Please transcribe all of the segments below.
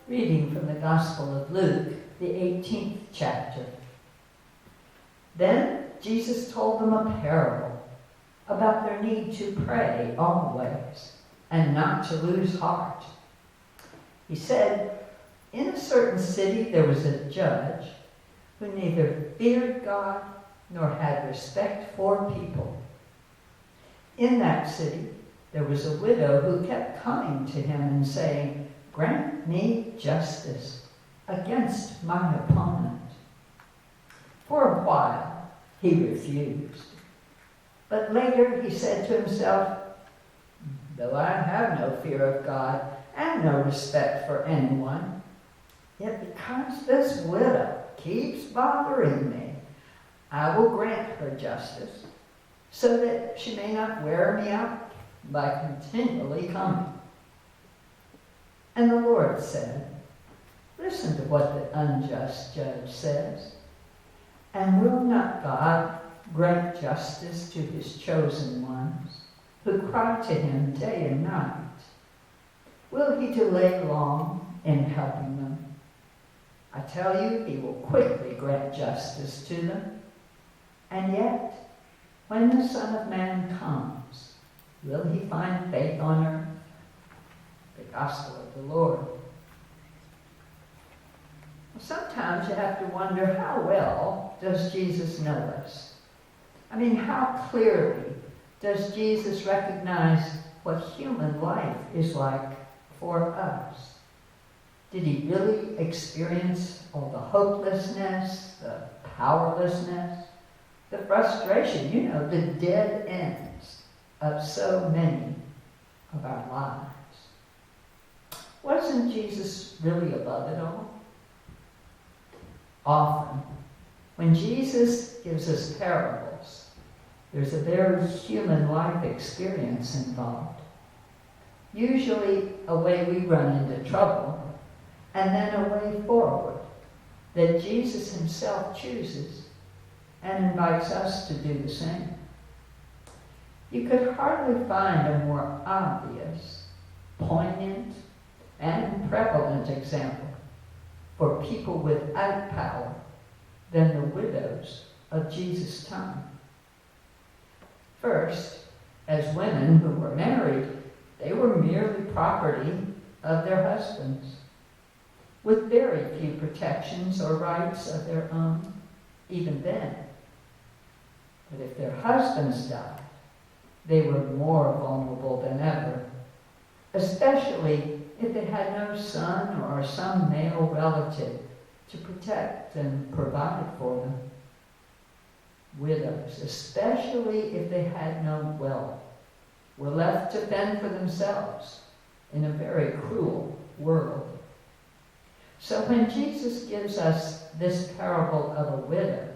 Reading from the Gospel of Luke, the 18th chapter. Then Jesus told them a parable about their need to pray always and not to lose heart. He said, in a certain city there was a judge who neither feared God nor had respect for people. In that city there was a widow who kept coming to him and saying, "Grant me justice against my opponent." For a while he refused. But later he said to himself, "Though I have no fear of God and no respect for anyone, yet because this widow keeps bothering me, I will grant her justice, so that she may not wear me out by continually coming." And the Lord said, "Listen to what the unjust judge says. And will not God grant justice to his chosen ones, who cry to him day and night? Will he delay long in helping them? I tell you, he will quickly grant justice to them. And yet, when the Son of Man comes, will he find faith on earth?" The Gospel of the Lord. Sometimes you have to wonder, how well does Jesus know us? I mean, how clearly does Jesus recognize what human life is like for us? Did he really experience all the hopelessness, the powerlessness, the frustration, the dead ends of so many of our lives? Wasn't Jesus really above it all? Often, when Jesus gives us parables, there's a very human life experience involved. Usually a way we run into trouble, and then a way forward that Jesus himself chooses and invites us to do the same. You could hardly find a more obvious, poignant, and prevalent example for people without power than the widows of Jesus' time. First, as women who were married, they were merely property of their husbands, with very few protections or rights of their own, even then. But if their husbands died, they were more vulnerable than ever, especially if they had no son or some male relative to protect and provide for them. Widows, especially if they had no wealth, were left to fend for themselves in a very cruel world. So when Jesus gives us this parable of a widow,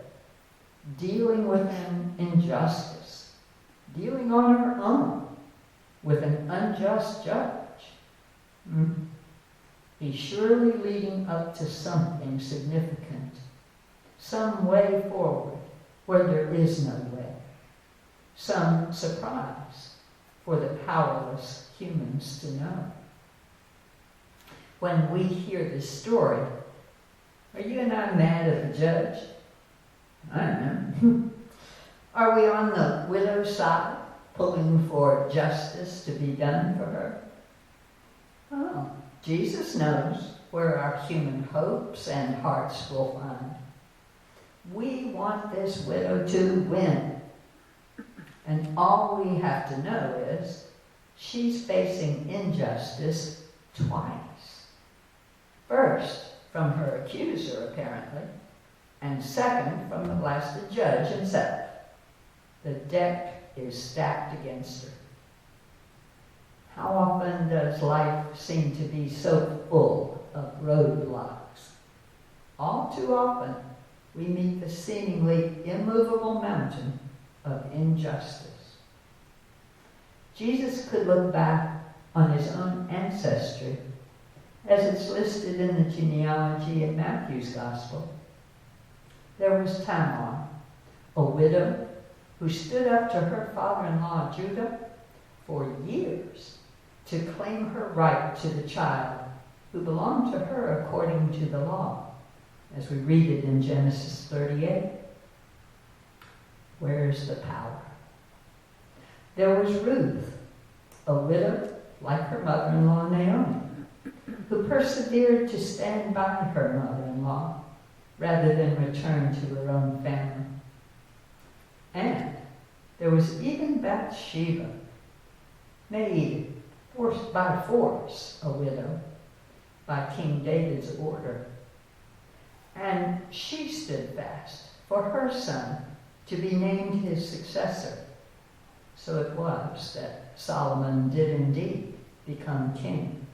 dealing with an injustice, dealing on her own with an unjust judge, he's surely leading up to something significant, some way forward where there is no way, some surprise for the powerless humans to know. When we hear this story, are you and I mad at the judge? I am. Are we on the widow's side, pulling for justice to be done for her? Oh, Jesus knows where our human hopes and hearts will find. We want this widow to win. And all we have to know is she's facing injustice twice. First, from her accuser, apparently, and second, from the blasted judge himself. The deck is stacked against her. How often does life seem to be so full of roadblocks? All too often, we meet the seemingly immovable mountain of injustice. Jesus could look back on his own ancestry as it's listed in the genealogy in Matthew's Gospel. There was Tamar, a widow who stood up to her father-in-law Judah for years to claim her right to the child who belonged to her according to the law, as we read it in Genesis 38. Where's the power? There was Ruth, a widow like her mother-in-law Naomi, who persevered to stand by her mother-in-law rather than return to her own family. And there was even Bathsheba, made by force a widow by King David's order. And she stood fast for her son to be named his successor. So it was that Solomon did indeed become king.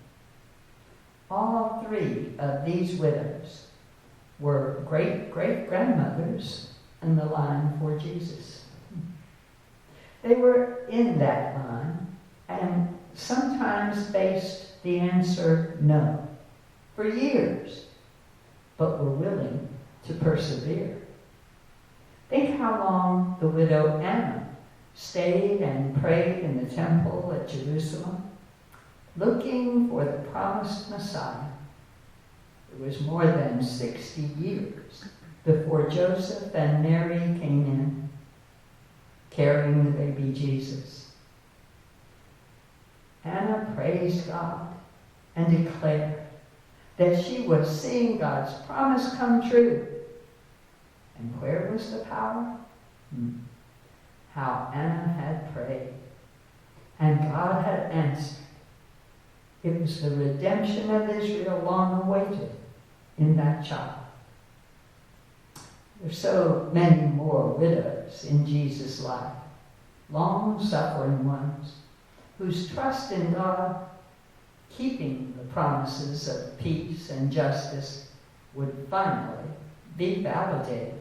All three of these widows were great-great-grandmothers in the line for Jesus. They were in that line and sometimes faced the answer no for years, but were willing to persevere. Think how long the widow Anna stayed and prayed in the temple at Jerusalem, looking for the promised Messiah. It was more than 60 years before Joseph and Mary came in, carrying the baby Jesus. Anna praised God and declared that she was seeing God's promise come true. And where was the power? How Anna had prayed, and God had answered. It was the redemption of Israel long awaited in that child. There's so many more widows in Jesus' life, long-suffering ones, whose trust in God, keeping the promises of peace and justice, would finally be validated.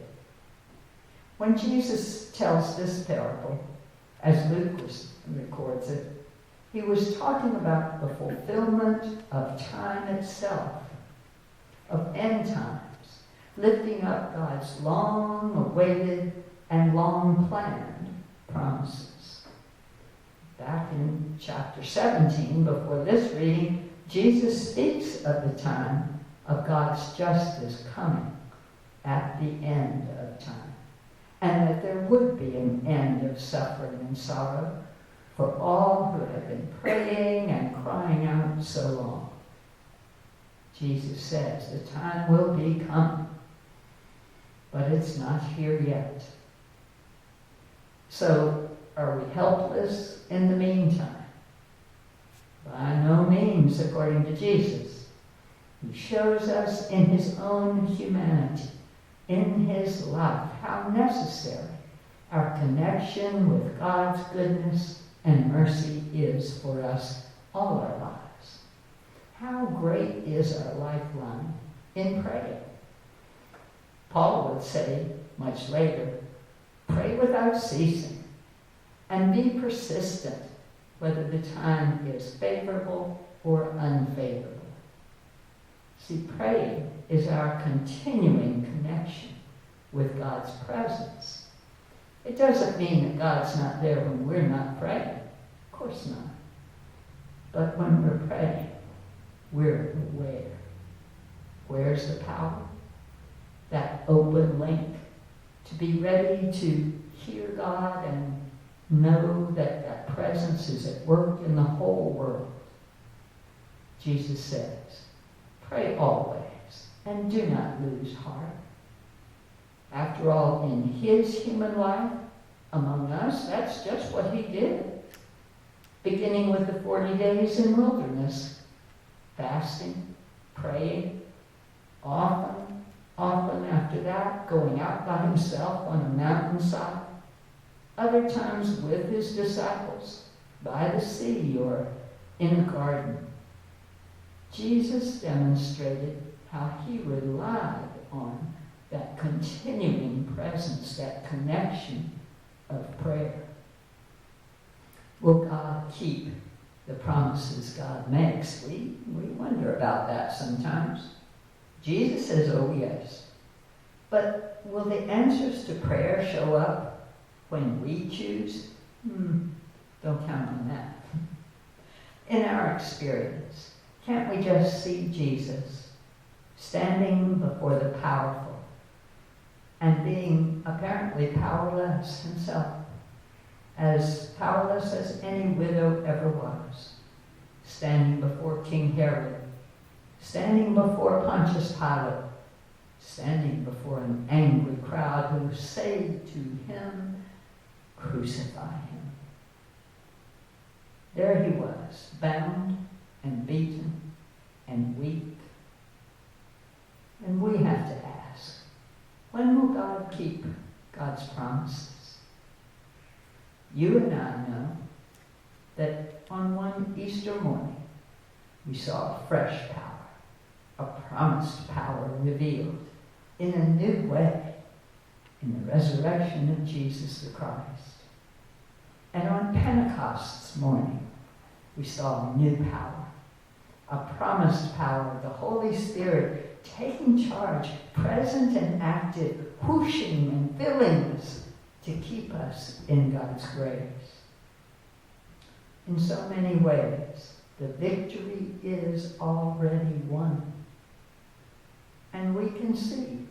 When Jesus tells this parable, as Luke records it, he was talking about the fulfillment of time itself, of end times, lifting up God's long-awaited and long-planned promises. Back in chapter 17, before this reading, Jesus speaks of the time of God's justice coming at the end of time, and that there would be an end of suffering and sorrow for all who have been praying and crying out so long. Jesus says the time will be coming, but it's not here yet. So, are we helpless in the meantime? By no means, according to Jesus. He shows us in his own humanity, in his life, how necessary our connection with God's goodness and mercy is for us all our lives. How great is our lifeline in praying. Paul would say much later, pray without ceasing and be persistent, whether the time is favorable or unfavorable. See, praying is our continuing connection with God's presence. It doesn't mean that God's not there when we're not praying. Of course not. But when we're praying, we're aware. Where's the power? That open link to be ready to hear God and know that that presence is at work in the whole world. Jesus says, pray always and do not lose heart. After all, in his human life among us, that's just what he did. Beginning with the 40 days in wilderness, fasting, praying, often after that, going out by himself on a mountainside, other times with his disciples, by the sea or in a garden. Jesus demonstrated how he relied on that continuing presence, that connection of prayer. Will God keep the promises God makes? We wonder about that sometimes. Jesus says, oh yes. But will the answers to prayer show up when we choose? Don't count on that. In our experience, Can't we just see Jesus standing before the powerful and being apparently powerless himself, as powerless as any widow ever was, standing before King Herod, standing before Pontius Pilate, standing before an angry crowd who say to him, "Crucify him." There he was, bound and beaten and weak. And we have to ask, when will God keep God's promises? You and I know that on one Easter morning, we saw a fresh power, a promised power revealed in a new way in the resurrection of Jesus the Christ. And on Pentecost's morning, we saw a new power, a promised power of the Holy Spirit taking charge, present and active, whooshing and filling us to keep us in God's grace. In so many ways, the victory is already won. And we can see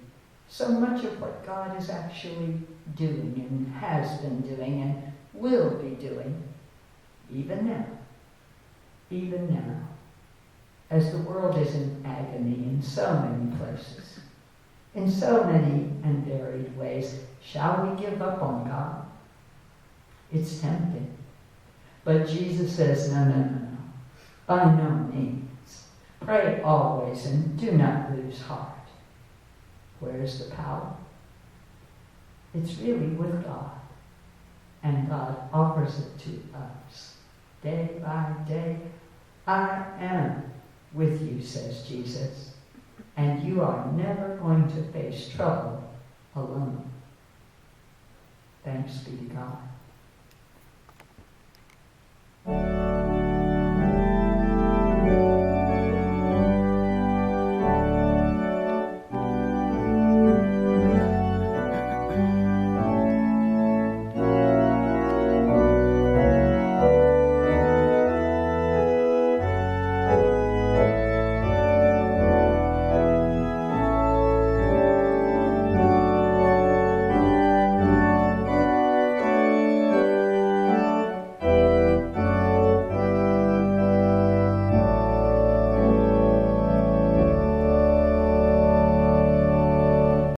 so much of what God is actually doing and has been doing and will be doing, even now, as the world is in agony in so many places, in so many and varied ways. Shall we give up on God? It's tempting. But Jesus says, no. By no means. Pray always and do not lose heart. Where's the power? It's really with God. And God offers it to us. Day by day, I am with you, says Jesus. And you are never going to face trouble alone. Thanks be to God.